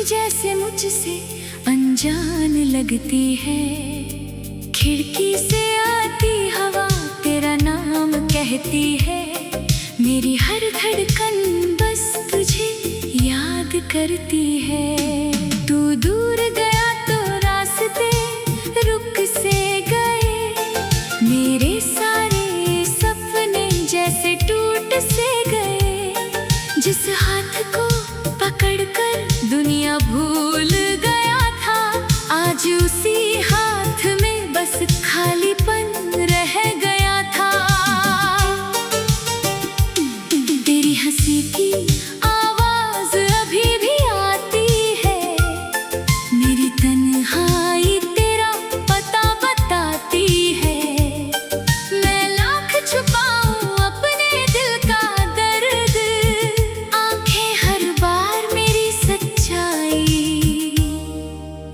जैसे मुझसे अनजान लगती है। खिड़की से आती हवा तेरा नाम कहती है। मेरी हर धड़कन बस तुझे याद करती है। तू दूर गया तो रास्ते रुक से गए। मेरे सारे सपने जैसे टूट से गए। जिस हाथ को पकड़कर दुनिया भूल गया था, आज उसी हाथ में बस खालीपन रह गया था। तेरी हंसी की आवाज अभी भी आती है। मेरी तन्हाई तेरा पता बताती है। मैं लाख छुपाऊं अपने दिल का दर्द, आंखें हर बार मेरी सच्चाई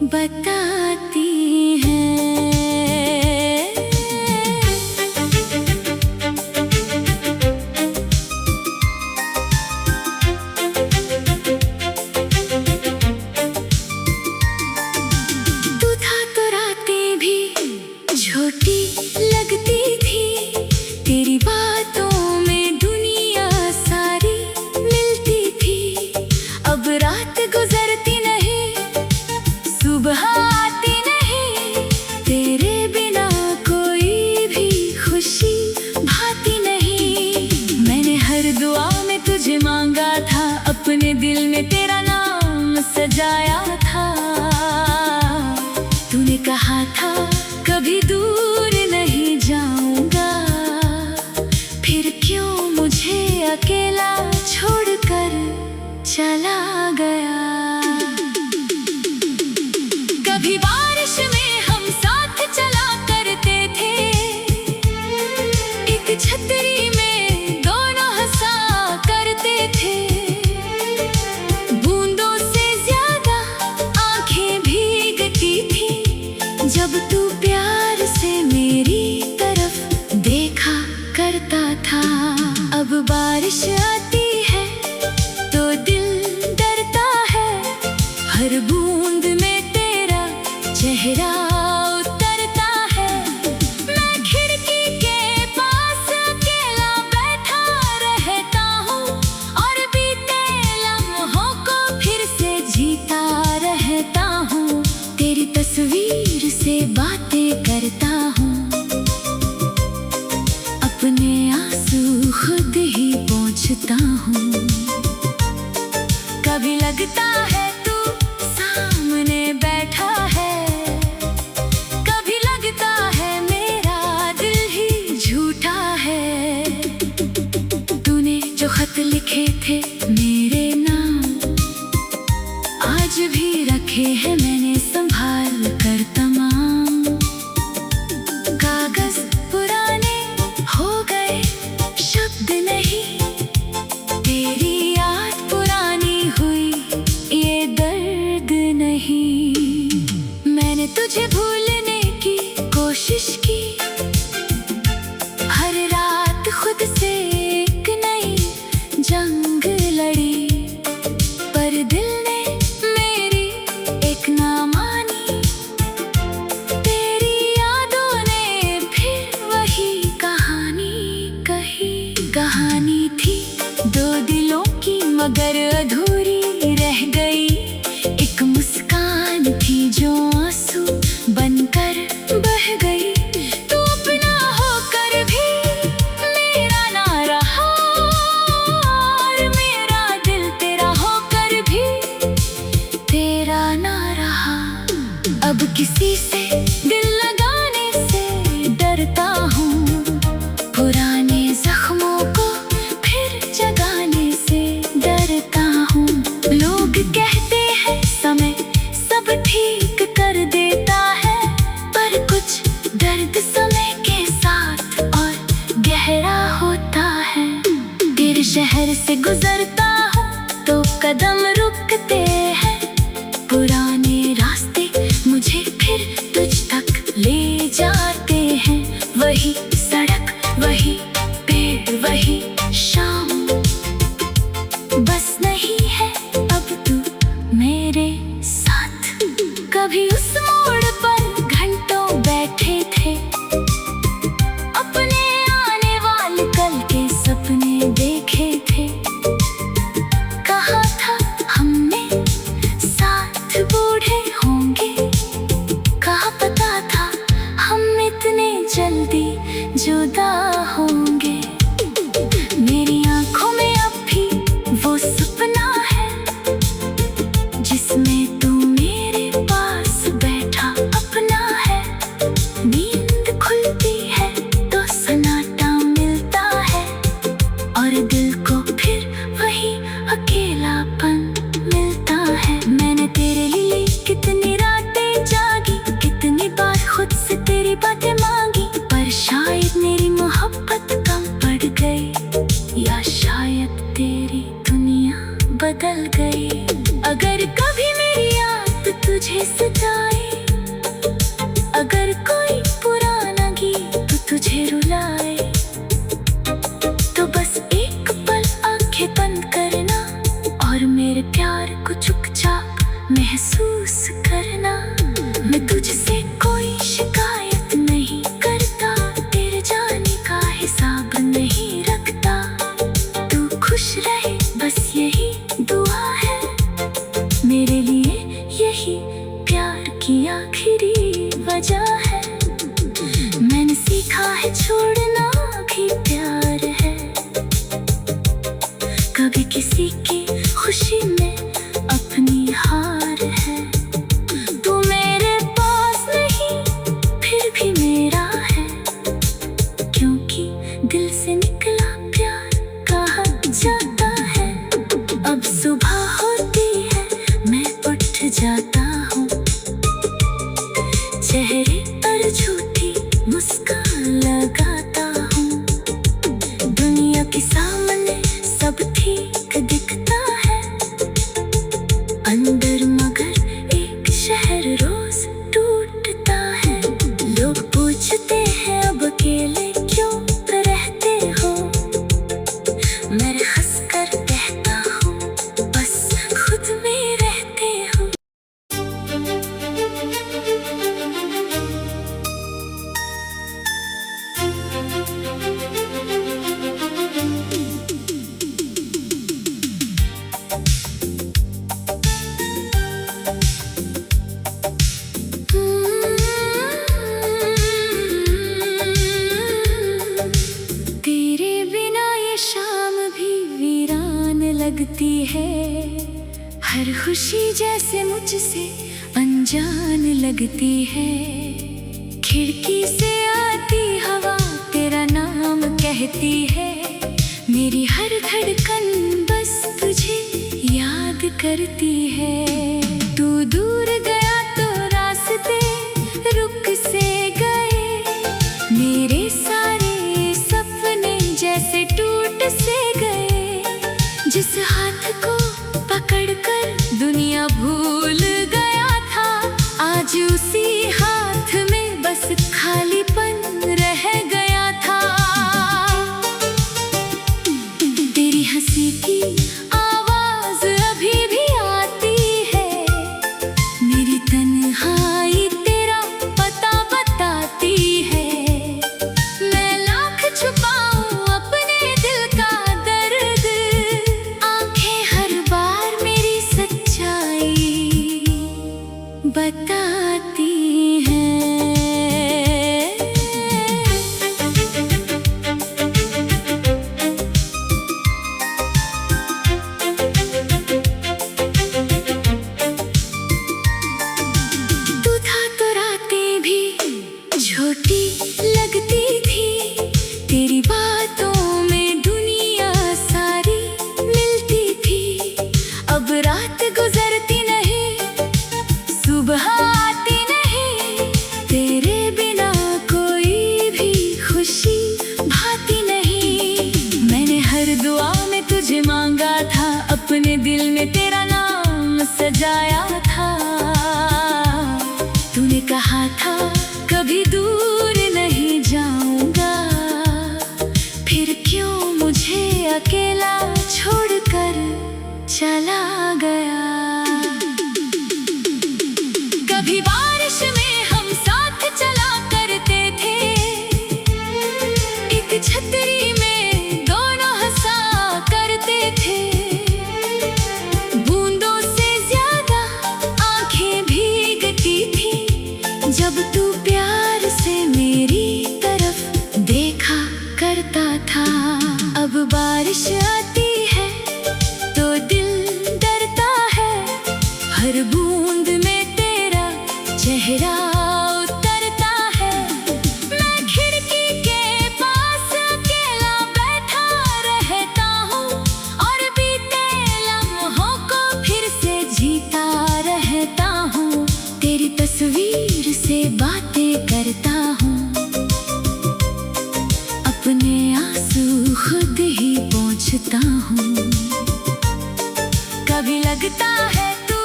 बताती हैं। तू था तो रातें भी छोटी लगती थी। तेरी बातों में दुनिया सारी मिलती थी। अब रात गुजरती नहीं, सुबह आती नहीं। तेरे बिना कोई भी खुशी भाती नहीं। मैंने हर दुआ में तुझे मांगा था, अपने दिल में तेरा नाम सजाया था। तूने कहा था कभी दूर नहीं जाऊंगा, फिर क्यों मुझे अकेला छोड़कर चला गया। कभी बारिश में हम साथ चला करते थे। एक छतरी में दोनों हंसा करते थे। बूंदों से ज्यादा आंखें भीगती थी जब तू प्यार से मेरी तरफ देखा करता था। अब बारिश आती है तो दिल डरता है। हर बूंद में तेरा चेहरा उतरता है। मैं खिड़की के पास अकेला बैठा रहता हूँ और बीते लम्हों को फिर से जीता रहता हूँ। तेरी तस्वीर से बातें करता हूँ, अपने आंसू खुद ही पोंछता हूँ। कभी लगता है तू सामने बैठा है, कभी लगता है मेरा दिल ही झूठा है। तूने जो खत लिखे थे मेरे नाम, आज भी रखे हैं मैंने संभाल कर तमाम। कागज पुराने हो गए, शब्द नहीं। तेरी याद पुरानी हुई, ये दर्द नहीं। मैंने तुझे भूलने की कोशिश की, हर रात खुद से एक नई जंग लड़ी। पर दिल ने मेरी एक ना मानी। तेरी यादों ने फिर वही कहानी कही। कहानी थी दो दिलों की मगर अधूरी रह गई। एक मुस्कान थी जो आंसू बनकर बह गई। तू अपना होकर भी मेरा ना रहा, और मेरा दिल तेरा होकर भी तेरा ना रहा। अब किसी से दिल लगाने से डरता हूँ, पुराने जख्मों को फिर जगाने से डरता हूँ। लोग कहते हैं समय सब ठीक कर देता है, पर कुछ दर्द समय के साथ और गहरा होता है। तेरे शहर से गुजरता हूँ तो कदम रुकते हैं। पुराने रास्ते मुझे फिर तुझ तक ले जाते हैं। वही सड़क, वही पेड़, वही शाम, बस नहीं है अब तू मेरे कभी उस मोड़ पर घंटों बैठे थे, अपने आने वाले कल के सपने देखे थे। कहा था हमने साथ बूढ़े होंगे, कहा पता था हम इतने जल्दी जुदा होंगे। मेरी आंखों में अब भी वो सपना है जिसमें तू मेरे पास बैठा अपना है। नींद खुलती है तो सन्नाटा मिलता है और दिल को फिर वही अकेलापन मिलता है। मैंने तेरे लिए कितनी रातें जागी, कितनी बार खुद से तेरी बातें मांगी, पर शायद मेरी मोहब्बत कम पड़ गई या शायद तेरी दुनिया बदल गई। अगर कभी मेरी याद तुझे सताए, अगर कोई पुराना गीत तुझे रुलाए, तो बस एक पल आंखें बंद करना और मेरे प्यार को चुपचाप महसूस करना। मैं तुझसे कोई शिकायत नहीं करता, तेरे जाने का हिसाब नहीं रखता। तू खुश रहे बस यही दुआ है मेरे लिए, यही प्यार की आखिरी वजह है। मैंने सीखा है छोड़ना भी प्यार है, कभी किसी की खुशी में अपनी हार है। तू मेरे पास नहीं फिर भी मेरा है, क्योंकि दिल से निकला प्यार कहा जाता है। अब सुबह होती है मैं उठ जाता हूँ, चेहरे पर झूठी मुस्कान लगाता हूँ। दुनिया के सामने सब ठीक दिखता है, अंदर मगर एक शहर रोज टूटता है। लोग पूछते हैं अब अकेले क्यों रहते हो, मैं हंस कर कहता हूँ बस खुद में रहते हो। तेरे बिना ये शाम भी वीरान लगती है, हर खुशी जैसे मुझसे अनजान लगती है। खिड़की से आती हवा तेरा नाम कहती है, मेरी हर धड़कन बस तुझे याद करती है। तू दूर गया तो रास्ते रुक से गए, मेरे सारे सपने जैसे टूट से गए। जिस हाथ को पकड़कर दुनिया भूल गया था, आज उसी हाथ में बस खालीपन रह गया था। तेरी हंसी की आवाज अभी भी आती है, मेरी तन्हाई तेरा पता बताती है। मैं लाख छुपाऊं अपने दिल का दर्द, आंखें हर बार मेरी सच्चाई बताती हैं। तू था तो रातें भी छोटी लगती थी, तेरी बातों में दुनिया सारी मिलती थी। अब रात गुजरती नहीं, सुबह आती नहीं, तेरे बिना कोई भी खुशी भाती नहीं। मैंने हर दुआ में तुझे मांगा था, अपने दिल में तेरा नाम सजाया था। तूने कहा था कभी दूर नहीं जाऊंगा, फिर क्यों मुझे अकेला छोड़कर चला गया। कभी बारिश में हम साथ चला करते थे, एक छतरी में दोनों हंसा करते थे। बूंदों से ज्यादा आंखें भीगती थी जब तू प्यार से मेरी तरफ देखा करता था। अब बारिश आती है तो दिल डरता है, हर बूंद में तेरा चेहरा उतरता है। मैं खिड़की के पास अकेला बैठा रहता हूँ और बीते लम्हों को फिर से जीता रहता हूँ। तेरी तस्वीर से बातें करता हूँ, अपने आंसू खुद ही पोंछता हूँ। कभी लगता है तू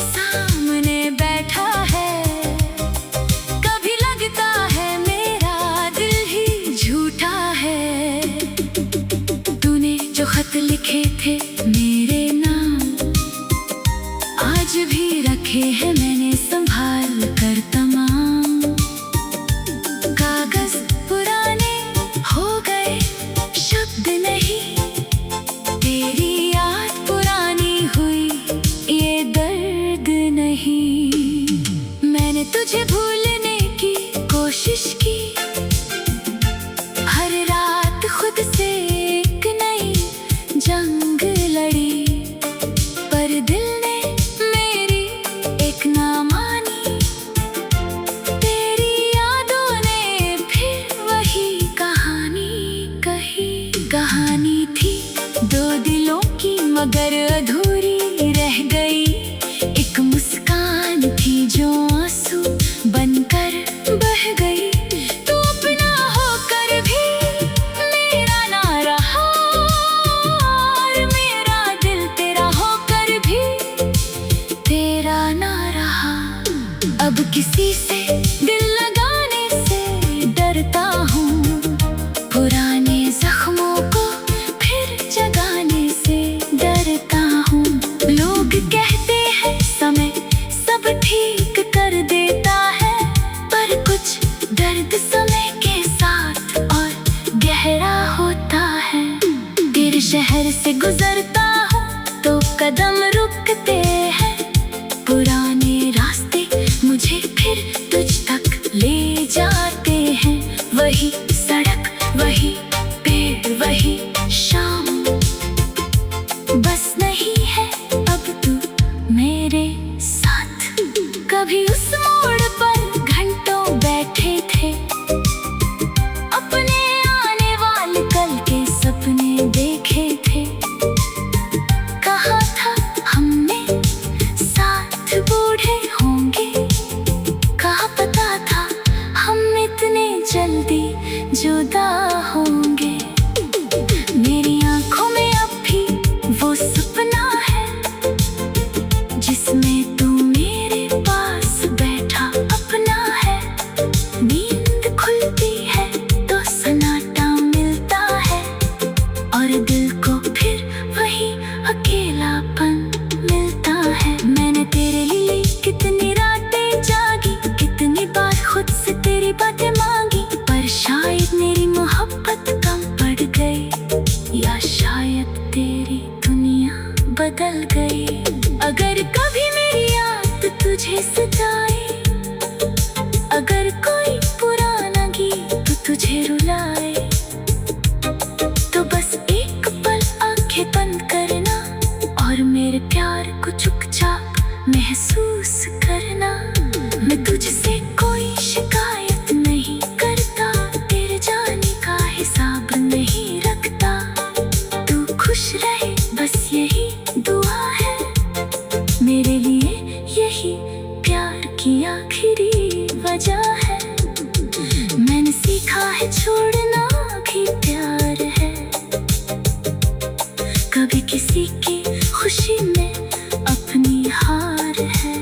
सामने बैठा है, कभी लगता है मेरा दिल ही झूठा है। तूने जो खत लिखे थे मेरे नाम आज भी रखे हैं मैंने संभाल कर तमाम। कागज पुराने हो गए शब्द नहीं, तेरी याद पुरानी हुई ये दर्द नहीं। मैंने तुझे भूलने की कोशिश की, हर रात खुद से एक नई जंग लड़ी, पर दिल ने मेरी एक ना मानी। तेरी यादों ने फिर वही कहानी कही। कहानी थी दो दिलों की मगर अधूरी रह गई, एक मुस्कान थी जो आंसू बनकर बह गई। तू अपना होकर भी मेरा ना रहा और मेरा दिल तेरा होकर भी तेरा ना रहा। अब किसी से दिल लगाने से डरता हूँ, पुराने जख्मों को फिर जगाने से डरता हूँ। लोग कहते हैं समय सब ठीक कर देता है, पर कुछ दर्द समय के साथ और गहरा होता है। तेरे शहर से गुजरता हूँ तो कदम रुकते हैं, पुराने रास्ते मुझे फिर तुझ तक ले जाते हैं। वही सड़क, वही पेड़, वही शाम, बस नहीं है अब तू मेरे साथ। कभी उस मोड़ पर घंटों बैठे थे, अपने आने वाले कल के सपने देखे थे। कहा था हमने साथ बूढ़े होंगे, कहा पता था हम इतने जल्दी जुदा होंगे। मेरी आंखों में अब भी वो सपना है जिसमें तू मेरे पास बैठा अपना है। नींद खुलती है तो सन्नाटा मिलता है और दिल को फिर वही अकेलापन मिलता है। मैंने तेरे लिए कितनी रातें जागी, कितनी बार खुद से तेरी बातें मांगी, पर शायद मेरी मोहब्बत कम पड़ गई या शायद तेरी दुनिया बदल गई। अगर कभी मेरी याद तुझे सताए, अगर कोई पुराना गीत तुझे रुलाए, तो बस एक पल आंखें बंद करना और मेरे प्यार को चुपचाप महसूस करना। मैं तुझसे कोई शिकायत नहीं करता, तेरे जाने का हिसाब नहीं रखता। तू खुश रहे बस यही दुआ है, मेरे लिए यही प्यार की आखिरी वजह है। मैंने सीखा है छोड़ना भी प्यार है, कभी किसी की खुशी में अपनी हार है।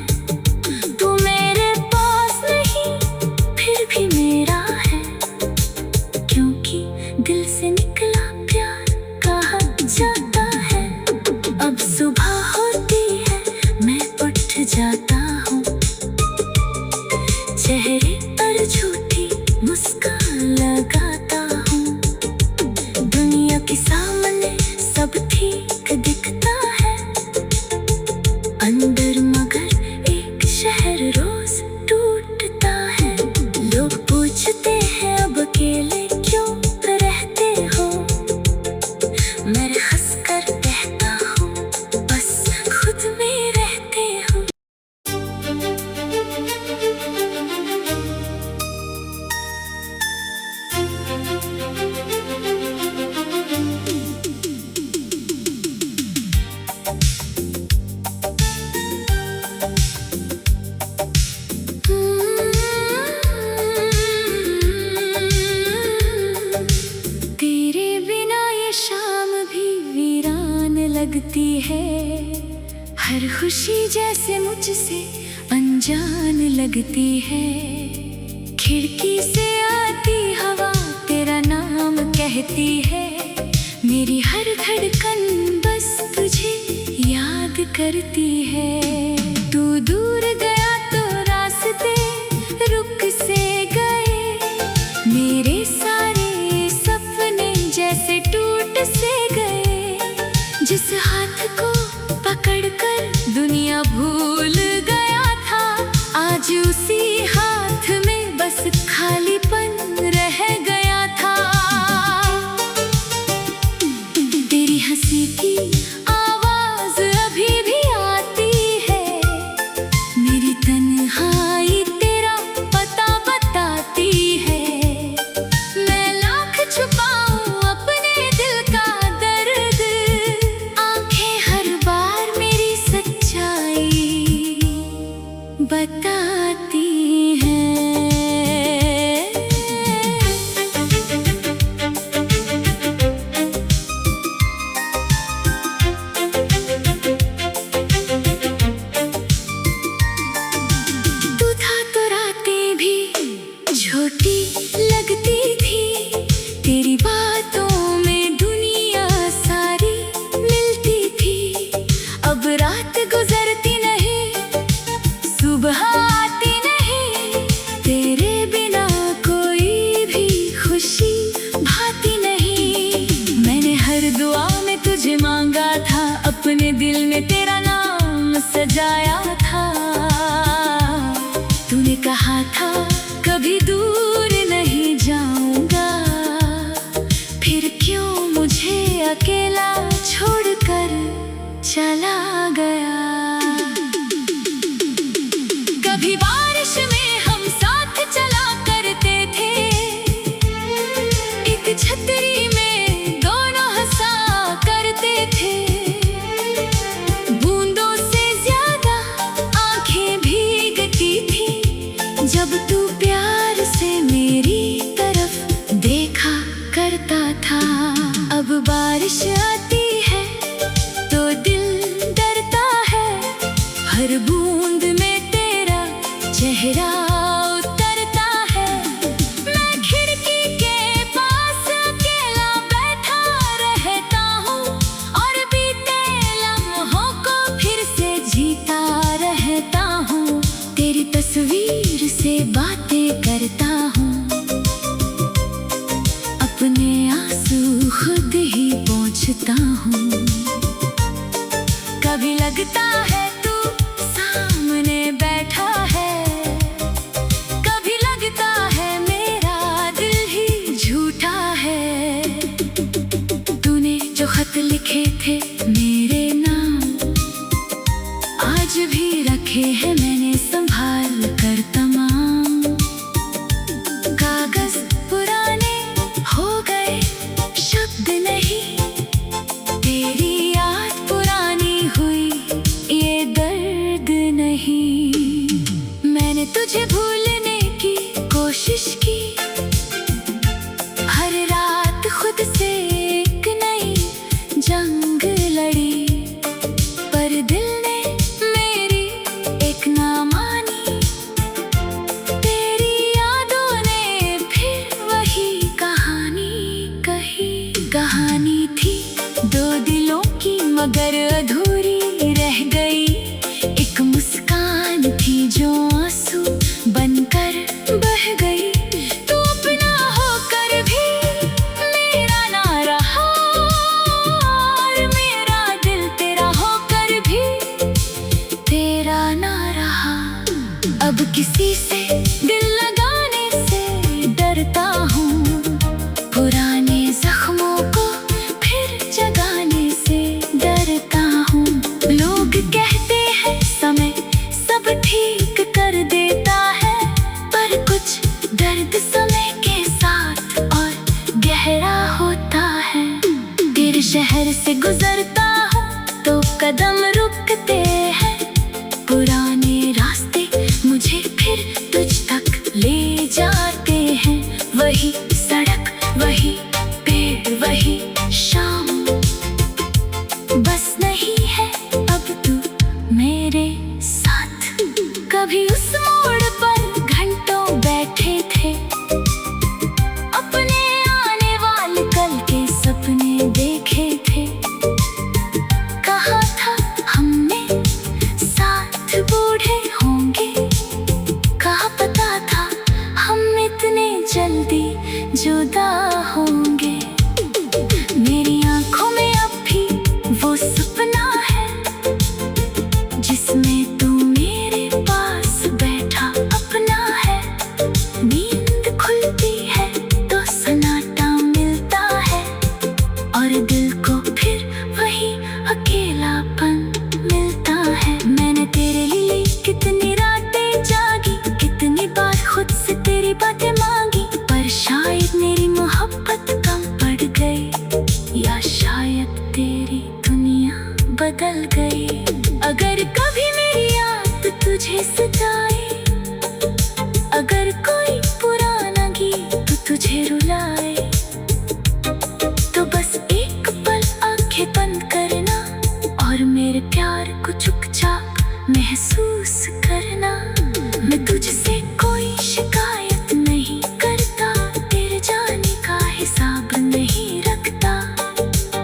तू मेरे पास नहीं फिर भी मेरा है, क्योंकि दिल से निकला प्यार कहा जाता है। अब सुबह होती है मैं उठ जाता हूँ, चेहरे पर झूठी मुस्कान लगाता हूँ। दुनिया के सामने सब ठीक दिखता है, अंदर मगर एक शहर रोज टूटता है। लोग पूछते हैं अब अकेले क्यों रहते हो, मैं हंस कर कहता हूँ बस खुद में रहते हो। तेरे बिना ये शाम भी वीरान लगती है, हर खुशी जैसे मुझसे अनजान लगती है। खिड़की से आती हवा तेरा नाम कहती है, मेरी हर धड़कन बस तुझे याद करती है। तू दूर गया तो रास्ते रुक से गए, मेरे सारे सपने जैसे टूट से गए। जिस हाथ को पकड़कर दुनिया भूल गया था, आज उसी हाथ में बस खालीपन रह गया था। तेरी हंसी की आवाज अभी भी आती है, मेरी तन्हाई तेरा पता बताती है। मैं लाख छुपाऊं अपने दिल का दर्द, आंखें हर बार मेरी सच्चाई बताती हैं। तू था तो रातें भी छोटी लगती थी, तेरी बातों में दुनिया सारी मिलती थी। अब रात गुजरती नहीं, सुबह आती नहीं, तेरे बिना कोई भी खुशी भाती नहीं। मैंने हर दुआ में तुझे मांगा था, अपने दिल में तेरा नाम सजाया था। तूने कहा था कभी दूर नहीं जाऊंगा, फिर क्यों मुझे अकेला छोड़कर चला गया। कभी बारिश में हम साथ चला करते थे, एक छतरी में दोनों हंसा करते थे। बूंदों से ज्यादा आंखें भीगती थी, जब तू प्यार से मेरी तरफ देखा करता था। अब बारिश आती है तो दिल डरता है, हर बूंद में तेरा चेहरा उतरता है। मैं खिड़की के पास अकेला बैठा रहता हूँ, और बीते लम्हों को फिर से जीता रहता हूँ। तेरी तस्वीर से बातें करता हूँ, अपने आंसू खुद ही पोंछता हूँ। कभी लगता है तू सामने बैठा है, अब किसी से दिल लगाने से डरता हूँ, पुराने जख्मों को फिर जगाने से डरता हूँ। लोग कहते हैं समय सब ठीक कर देता है, पर कुछ दर्द समय के साथ और गहरा होता है। तेरे शहर से गुजरता हूँ तो कदम रुकते हैं, पुराने रास्ते मुझे फिर तुझ तक ले जाते हैं। वही सड़क, वही पेड़, वही शाम, बस नहीं है अब तू मेरे साथ। कभी उस मोड़ पर घंटों बैठे थे, अपने आने वाले कल के सपने देखे थे। कहा था हमने साथ बूढ़े होंगे, कहा पता था हम इतने जल्दी जुदा होंगे। मेरी आंखों में अब भी वो सपना है, जिसमें तू मेरे पास बैठा अपना है। नींद खुलती है तो सन्नाटा मिलता है, और दिल को फिर वही अकेलापन मिलता है। मैंने तेरे लिए कितनी रातें जागी, कितनी बार खुद से तेरी बातें मांगी, पर शायद मेरी मोहब्बत कम पड़ गई, या शायद तेरी दुनिया बदल गई। अगर कभी मेरी याद तुझे सताए, अगर कोई पुराना गीत तुझे रुलाए, तो बस एक पल आंखें बंद करना और मेरे प्यार को चुपचाप महसूस करना। मैं तुझसे कोई शिकायत नहीं करता, तेरे जाने का हिसाब नहीं रखता।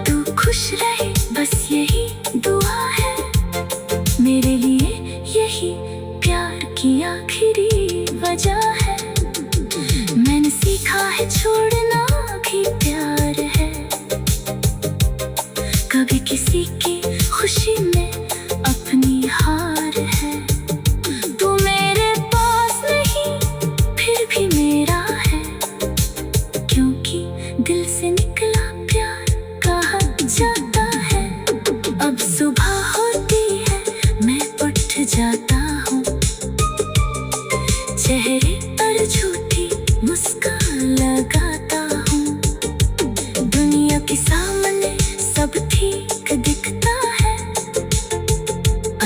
तू खुश रहे बस यही दुआ है, मेरे लिए यही प्यार की आखिरी वजह है। मैंने सीखा है छोड़ना भी प्यार है, कभी किसी की खुशी में अपनी हार है। तू मेरे पास नहीं फिर भी मेरा है, क्योंकि दिल से निकला प्यार कहा जाता है। अब सुबह होती है मैं उठ जाता हूँ, चेहरे पर झूठी मुस्कान लगाता हूँ। दुनिया के सामने सब ठीक दिखता है,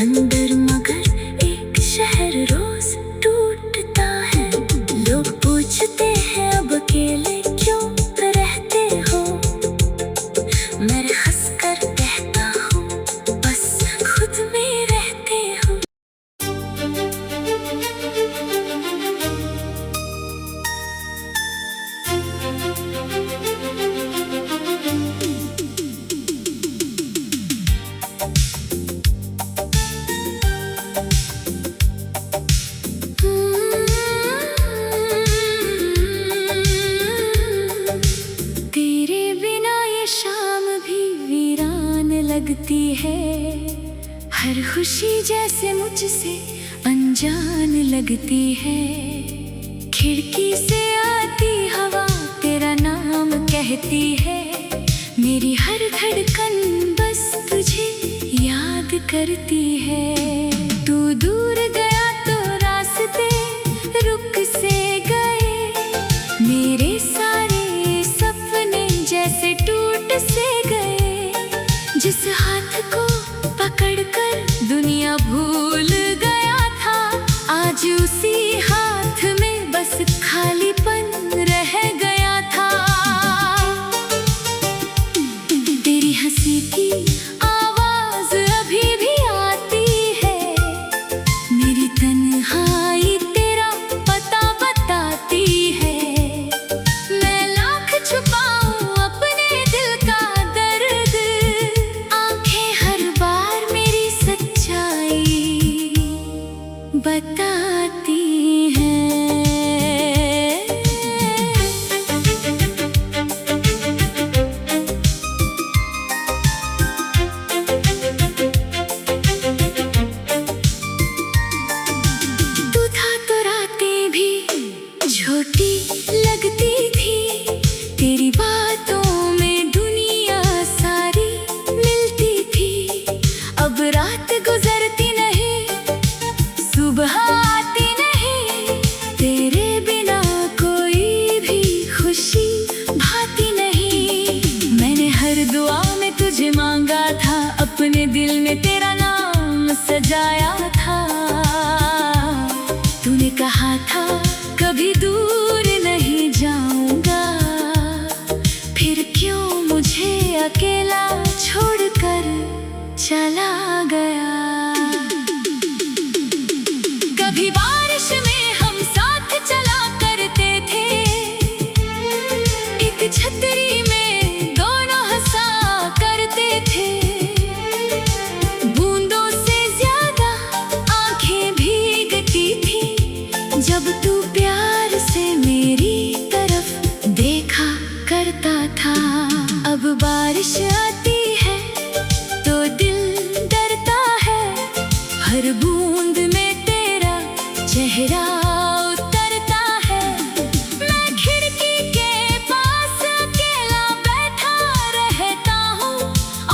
अंदर मगर एक शहर रोज टूटता है। लोग पूछते हैं अब अकेले क्यों रहते हो, मैं हंस कर कहता हूँ बस खुद में रहते हो। तेरे बिना ये शाम भी वीरान लगती है, हर खुशी जैसे मुझसे अनजान लगती है। खिड़की से आती हवा तेरा नाम कहती है, मेरी हर धड़कन बस तुझे याद करती है। तू दूर गया तो रास्ते रुक से गए, मेरे सारे सपने जैसे टूट से गए। जिस हाथ को पकड़कर दुनिया भूल गया था, आज उसी हाथ में बस खालीपन रह गया था। तेरी हंसी की आवाज अभी भी आती है, मेरी तन्हाई तेरा पता बताती है। मैं लाख छुपाऊं अपने दिल का दर्द, आंखें हर बार मेरी सच्चाई बताती हैं। तू था छोटी लगती थी तेरी बातों में दुनिया सारी मिलती थी। अब रात गुजरती नहीं, सुबह आती नहीं, तेरे बिना कोई भी खुशी भाती नहीं। मैंने हर दुआ में तुझे मांगा था, अपने दिल में तेरा नाम सजाया था। तूने कहा था कभी दूर नहीं जाऊंगा, फिर क्यों मुझे अकेला छोड़कर चला गया। कभी बारिश में हम साथ चला करते थे, एक छतरी में दोनों हंसा करते थे। बूंदों से ज्यादा आंखें भीगती थी जब तू प्यार से मेरी तरफ देखा करता था। अब बारिश आती है तो दिल डरता है, हर बूंद में तेरा चेहरा उतरता है। मैं खिड़की के पास अकेला बैठा रहता हूँ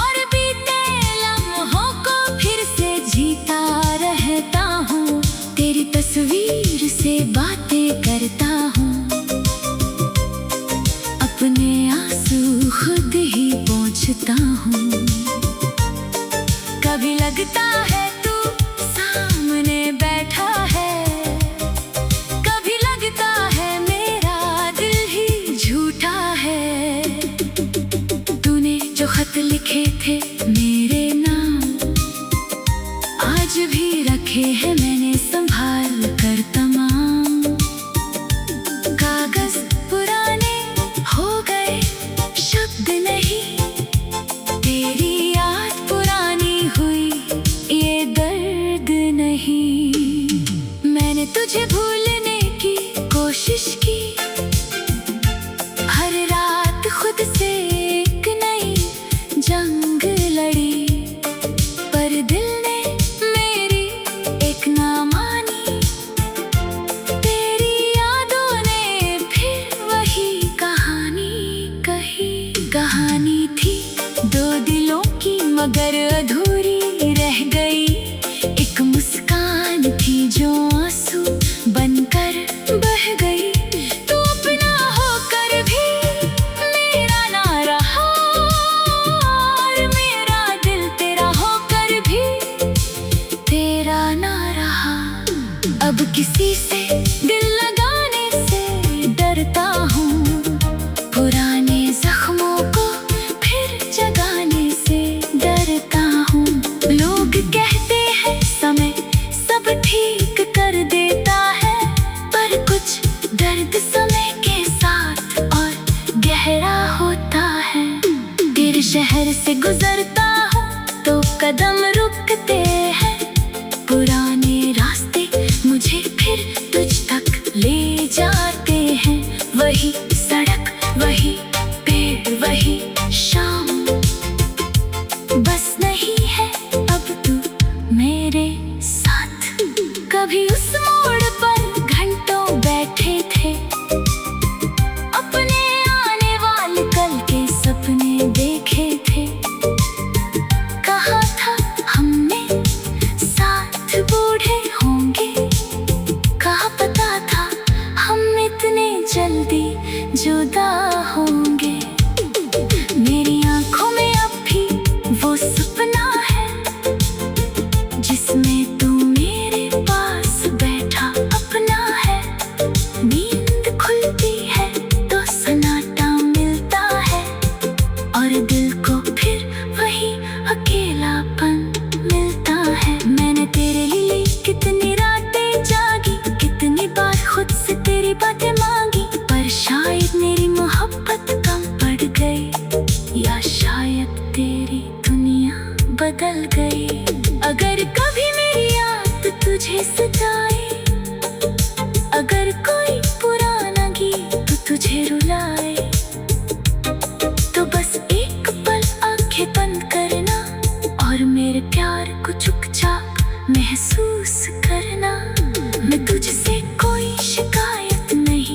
और बीते लम्हों को फिर से जीता रहता हूँ। तेरी तस्वीर से बातें करता हूँ, अपने आंसू खुद ही पोंछता हूँ। कभी लगता है तू सामने बैठा है, कभी लगता है मेरा दिल ही झूठा है। तूने जो खत लिखे थे मेरे नाम, आज भी रखे हैं मैंने संभाल कर तमाम। कागज पुराने हो गए, शब्द नहीं, तेरी याद पुरानी हुई, ये दर्द नहीं। मैंने तुझे भूलने की कोशिश की, हर रात खुद से एक नई जंग लड़ी, पर दिल ने मेरी एक ना मानी। तेरी यादों ने फिर वही कहानी कही। कहानी थी दो दिलों की मगर अधूरी रह गई, एक मुस्कान थी जो आंसू बनकर बह गई। तू अपना होकर भी मेरा ना रहा, और मेरा दिल तेरा होकर भी तेरा ना रहा। अब किसी से दिल लगाने से डरता हूँ, पुराने जख्मों को फिर जगाने से डरता हूँ। लोग कहते हैं समय सब ठीक कर देता है, पर कुछ दर्द समय के साथ और गहरा होता है। तेरे शहर से गुजरता हूँ तो कदम रुकते हैं, पुराने रास्ते मुझे फिर तुझ तक ले जाते हैं। वही सड़क, वही पेड़, वही शाम, बस नहीं है अब तू मेरे साथ। कभी उस मोड़ पर घंटों बैठे थे, अपने आने वाले कल के सपने देखे थे। कहा था हमने साथ बूढ़े होंगे, कहा पता था हम इतने जल्दी जुदा होंगे। मेरी आंखों में अब भी वो सपना है, जिसमें तू मेरे पास बैठा अपना है। नींद खुलती है तो सन्नाटा मिलता है, और दिल को फिर वही अकेलापन मिलता है। मैंने तेरे लिए कितनी रातें जागी, कितनी बार खुद से तेरी बातें मांगी, पर शायद मेरी मोहब्बत कम पड़ गई, या शायद तेरी दुनिया बदल गई। अगर कभी मेरी याद तुझे सताए, अगर कोई पुराना गीत तुझे रुलाए, तो बस एक पल आंखें बंद करना और मेरे प्यार को चुपचाप महसूस करना। मैं तुझसे कोई शिकायत नहीं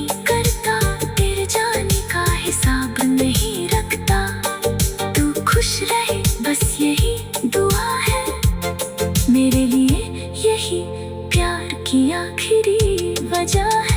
वजह